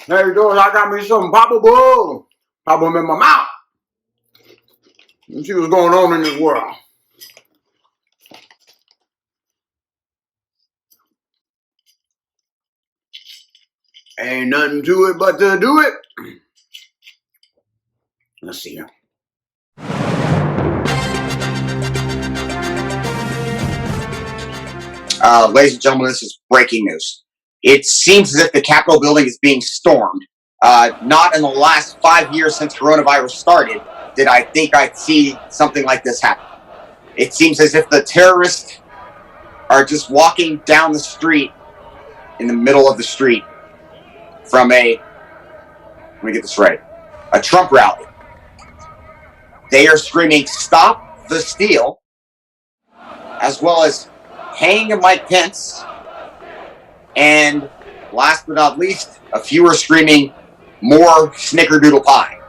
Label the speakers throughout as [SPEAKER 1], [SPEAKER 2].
[SPEAKER 1] There you go. I got me some poppable. Pop them in my mouth. And see what's going on in this world. Ain't nothing to it but to do it. Let's see here.
[SPEAKER 2] Ladies and gentlemen, this is breaking news. It seems as if the Capitol building is being stormed. Not in the last 5 years since coronavirus started did I think I'd see something like this happen. It seems as if the terrorists are just walking down the street, in the middle of the street, from let me get this right, a Trump rally. They are screaming, "Stop the steal," as well as hang Mike Pence. And last but not least, a few are screaming, "More snickerdoodle pie,"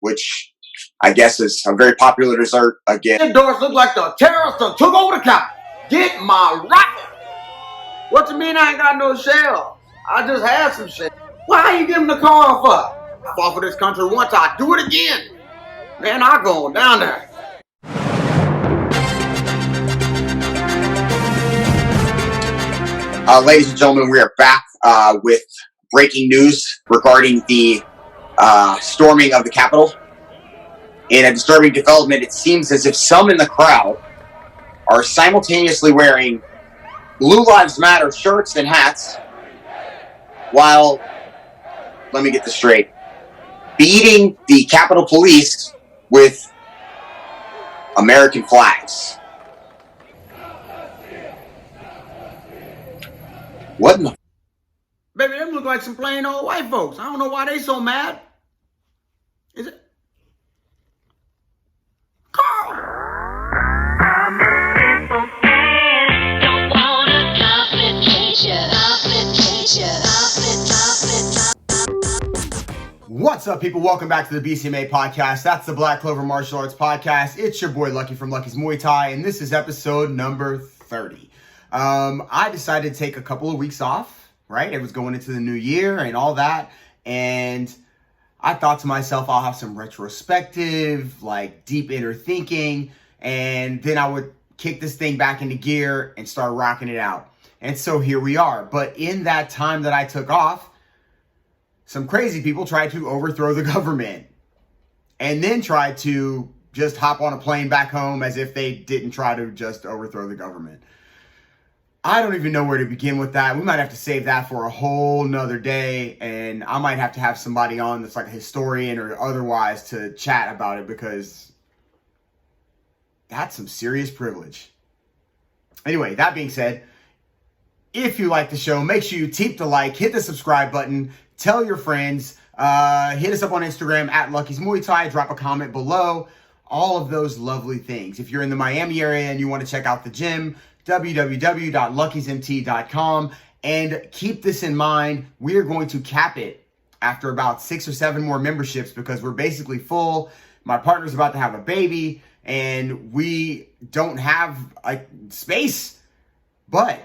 [SPEAKER 2] which I guess is a very popular dessert again.
[SPEAKER 1] The doors look like the terrorists took over the Capitol. Get my rocket. What you mean I ain't got no shells? I just had some shells. Why you giving the car for? I fought for this country once, I do it again. Man, I going down there.
[SPEAKER 2] Ladies and gentlemen, we are back with breaking news regarding the storming of the Capitol. In a disturbing development, it seems as if some in the crowd are simultaneously wearing Blue Lives Matter shirts and hats while, let me get this straight, beating the Capitol Police with American flags. What in the...
[SPEAKER 1] Baby, them look like some plain old white folks. I don't know why they so mad. Is it? Carl! What's up, people? Welcome back to the BCMA podcast. That's the Black Clover Martial Arts podcast. It's your boy Lucky from Lucky's Muay Thai, and this is episode number 30. I decided to take a couple of weeks off, right? It was going into the new year and all that, and I thought to myself, I'll have some retrospective, like deep inner thinking, and then I would kick this thing back into gear and start rocking it out. And so here we are. But in that time that I took off, some crazy people tried to overthrow the government and then tried to just hop on a plane back home as if they didn't try to just overthrow the government. I don't even know where to begin with that. We might have to save that for a whole nother day, and I might have to have somebody on that's like a historian or otherwise to chat about it, because that's some serious privilege. Anyway, that being said, if you like the show, make sure you tap the like, hit the subscribe button, tell your friends, hit us up on Instagram at Lucky's Muay Thai, drop a comment below, all of those lovely things. If you're in the Miami area and you want to check out the gym, www.luckysmt.com. And keep this in mind, we are going to cap it after about 6 or 7 more memberships, because we're basically full. My partner's about to have a baby and we don't have space. But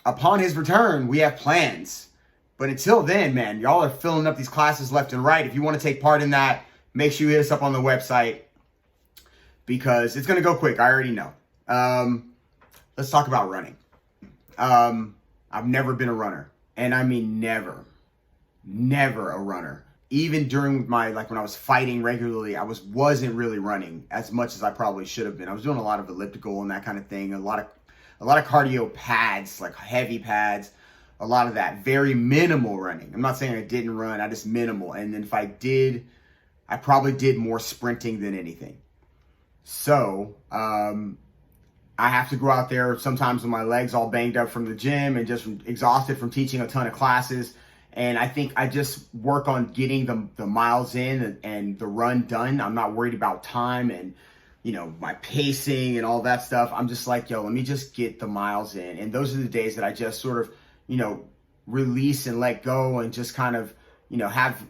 [SPEAKER 1] upon his return, we have plans. But until then, man, y'all are filling up these classes left and right. If you want to take part in that, make sure you hit us up on the website, because it's going to go quick. I already know. Let's talk about running. I've never been a runner. And I mean never a runner. Even during my, when I was fighting regularly, I wasn't really running as much as I probably should have been. I was doing a lot of elliptical and that kind of thing. A lot of cardio pads, like heavy pads, a lot of that. Very minimal running. I'm not saying I didn't run, I just minimal. And then if I did, I probably did more sprinting than anything. So, I have to go out there sometimes with my legs all banged up from the gym and just exhausted from teaching a ton of classes. And I think I just work on getting the miles in and the run done. I'm not worried about time and, my pacing and all that stuff. I'm just like, let me just get the miles in. And those are the days that I just sort of, release and let go and just kind of, have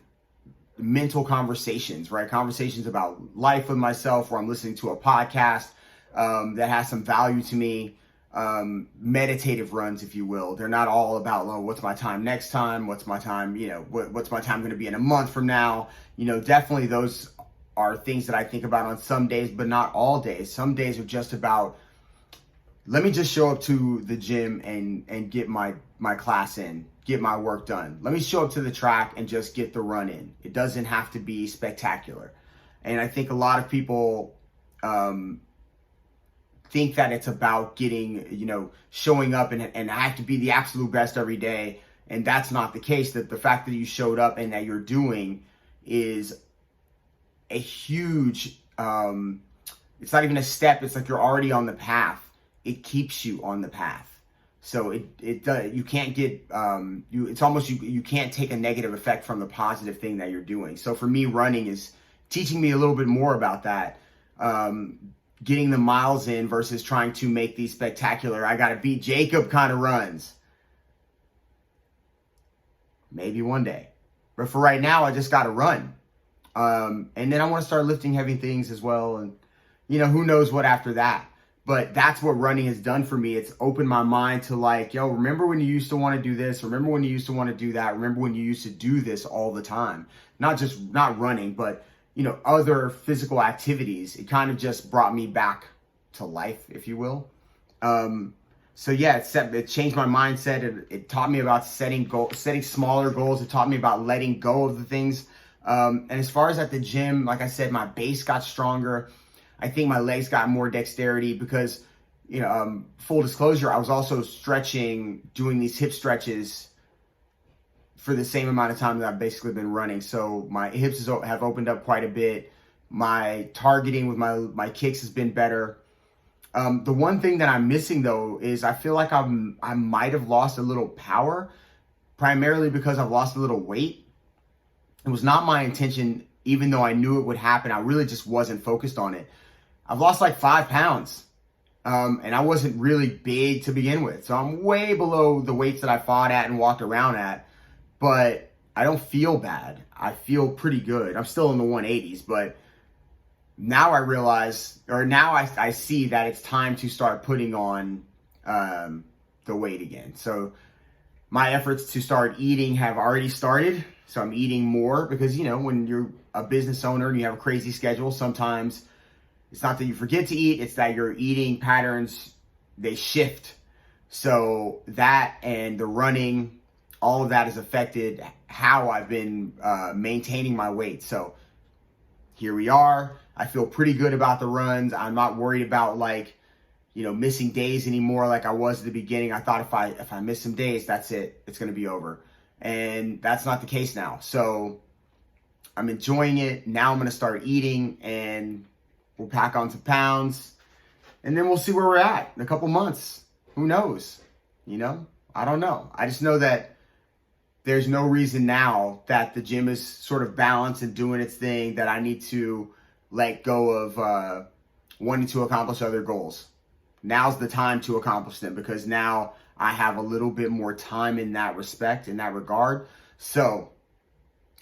[SPEAKER 1] mental conversations, right? Conversations about life with myself, where I'm listening to a podcast that has some value to me. meditative runs, if you will. They're not all about, oh, what's my time next time? What's my time, what's my time going to be in a month from now? Definitely those are things that I think about on some days, but not all days. Some days are just about, let me just show up to the gym and get my class in, get my work done. Let me show up to the track and just get the run in. It doesn't have to be spectacular. And I think a lot of people think that it's about getting, showing up and I have to be the absolute best every day. And that's not the case. That the fact that you showed up and that you're doing is a huge, it's not even a step. It's like you're already on the path. It keeps you on the path. So it does, you can't get, it's almost, you can't take a negative effect from the positive thing that you're doing. So for me, running is teaching me a little bit more about that. Getting the miles in versus trying to make these spectacular, I got to beat Jacob kind of runs. Maybe one day. But for right now, I just got to run. And then I want to start lifting heavy things as well. And, who knows what after that. But that's what running has done for me. It's opened my mind to like, yo, remember when you used to want to do this? Remember when you used to want to do that? Remember when you used to do this all the time? Not running, but other physical activities. It kind of just brought me back to life, if you will. So yeah, it changed my mindset. It taught me about setting smaller goals. It taught me about letting go of the things. And as far as at the gym, like I said, my base got stronger. I think my legs got more dexterity because, full disclosure, I was also doing these hip stretches for the same amount of time that I've basically been running. So my hips have opened up quite a bit. My targeting with my kicks has been better. The one thing that I'm missing though is I feel like I might have lost a little power, primarily because I've lost a little weight. It was not my intention, even though I knew it would happen. I really just wasn't focused on it. I've lost like 5 pounds. And I wasn't really big to begin with. So I'm way below the weights that I fought at and walked around at. But I don't feel bad. I feel pretty good. I'm still in the 180s, but now I realize, or now I see that it's time to start putting on the weight again. So my efforts to start eating have already started. So I'm eating more because, when you're a business owner and you have a crazy schedule, sometimes it's not that you forget to eat, it's that your eating patterns, they shift. So that and the running, all of that has affected how I've been maintaining my weight. So here we are. I feel pretty good about the runs. I'm not worried about missing days anymore like I was at the beginning. I thought if I miss some days, that's it. It's going to be over. And that's not the case now. So I'm enjoying it. Now I'm going to start eating and we'll pack on some pounds and then we'll see where we're at in a couple months. Who knows? I don't know. I just know that there's no reason now that the gym is sort of balanced and doing its thing that I need to let go of wanting to accomplish other goals. Now's the time to accomplish them because now I have a little bit more time in that respect, in that regard. So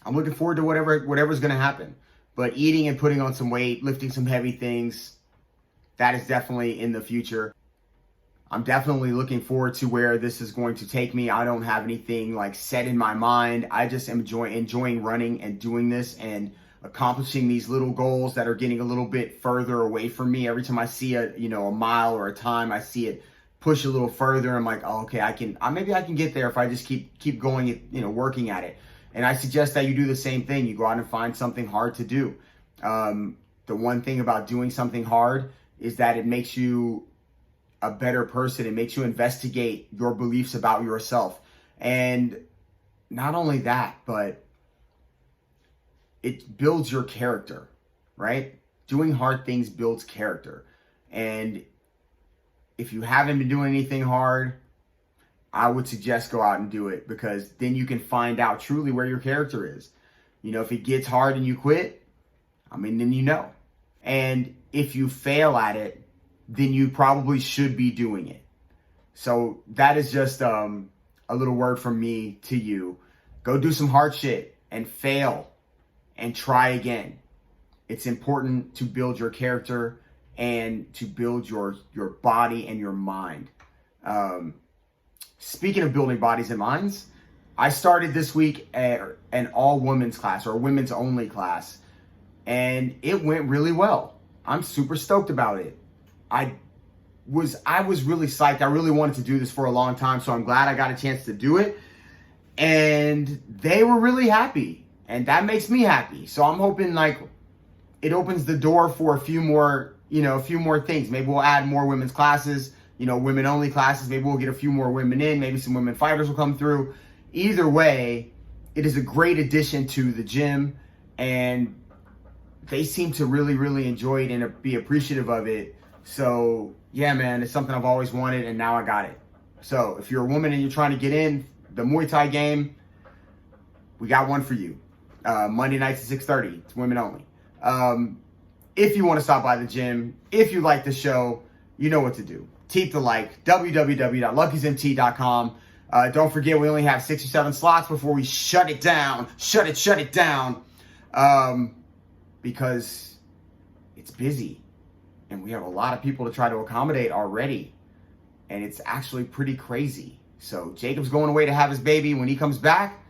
[SPEAKER 1] I'm looking forward to whatever's going to happen. But eating and putting on some weight, lifting some heavy things, that is definitely in the future. I'm definitely looking forward to where this is going to take me. I don't have anything set in my mind. I just am enjoying running and doing this and accomplishing these little goals that are getting a little bit further away from me. Every time I see a mile or a time, I see it push a little further. I'm like, oh, okay, maybe I can get there if I just keep going, working at it. And I suggest that you do the same thing. You go out and find something hard to do. The one thing about doing something hard is that it makes you a better person. It makes you investigate your beliefs about yourself. And not only that, but it builds your character, right? Doing hard things builds character. And if you haven't been doing anything hard, I would suggest go out and do it because then you can find out truly where your character is. If it gets hard and you quit, then you know. And if you fail at it, then you probably should be doing it. So that is just a little word from me to you. Go do some hard shit and fail and try again. It's important to build your character and to build your body and your mind. Speaking of building bodies and minds, I started this week an all women's class, or a women's only class, and it went really well. I'm super stoked about it. I was really psyched. I really wanted to do this for a long time, so I'm glad I got a chance to do it. And they were really happy, and that makes me happy. So I'm hoping like it opens the door for a few more things. Maybe we'll add more women's classes, women only classes. Maybe we'll get a few more women in. Maybe some women fighters will come through. Either way, it is a great addition to the gym, and they seem to really, really enjoy it and be appreciative of it. So yeah, man, it's something I've always wanted, and now I got it. So if you're a woman and you're trying to get in the Muay Thai game, we got one for you. Monday nights at 6:30. It's women only. If you want to stop by the gym, if you like the show, you know what to do. Keep the like, www.luckysmt.com. Don't forget, we only have 6 or 7 slots before we shut it down. Shut it down. Because it's busy and we have a lot of people to try to accommodate already. And it's actually pretty crazy. So Jacob's going away to have his baby. When he comes back,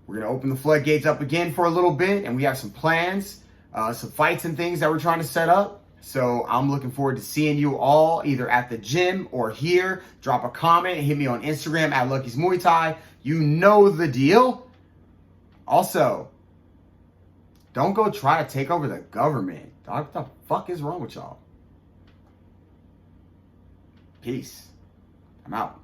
[SPEAKER 1] we're going to open the floodgates up again for a little bit. And we have some plans, some fights and things that we're trying to set up. So I'm looking forward to seeing you all either at the gym or here. Drop a comment, hit me on Instagram at Lucky's Muay Thai. You know the deal. Also, don't go try to take over the government. What the fuck is wrong with y'all? Peace. I'm out.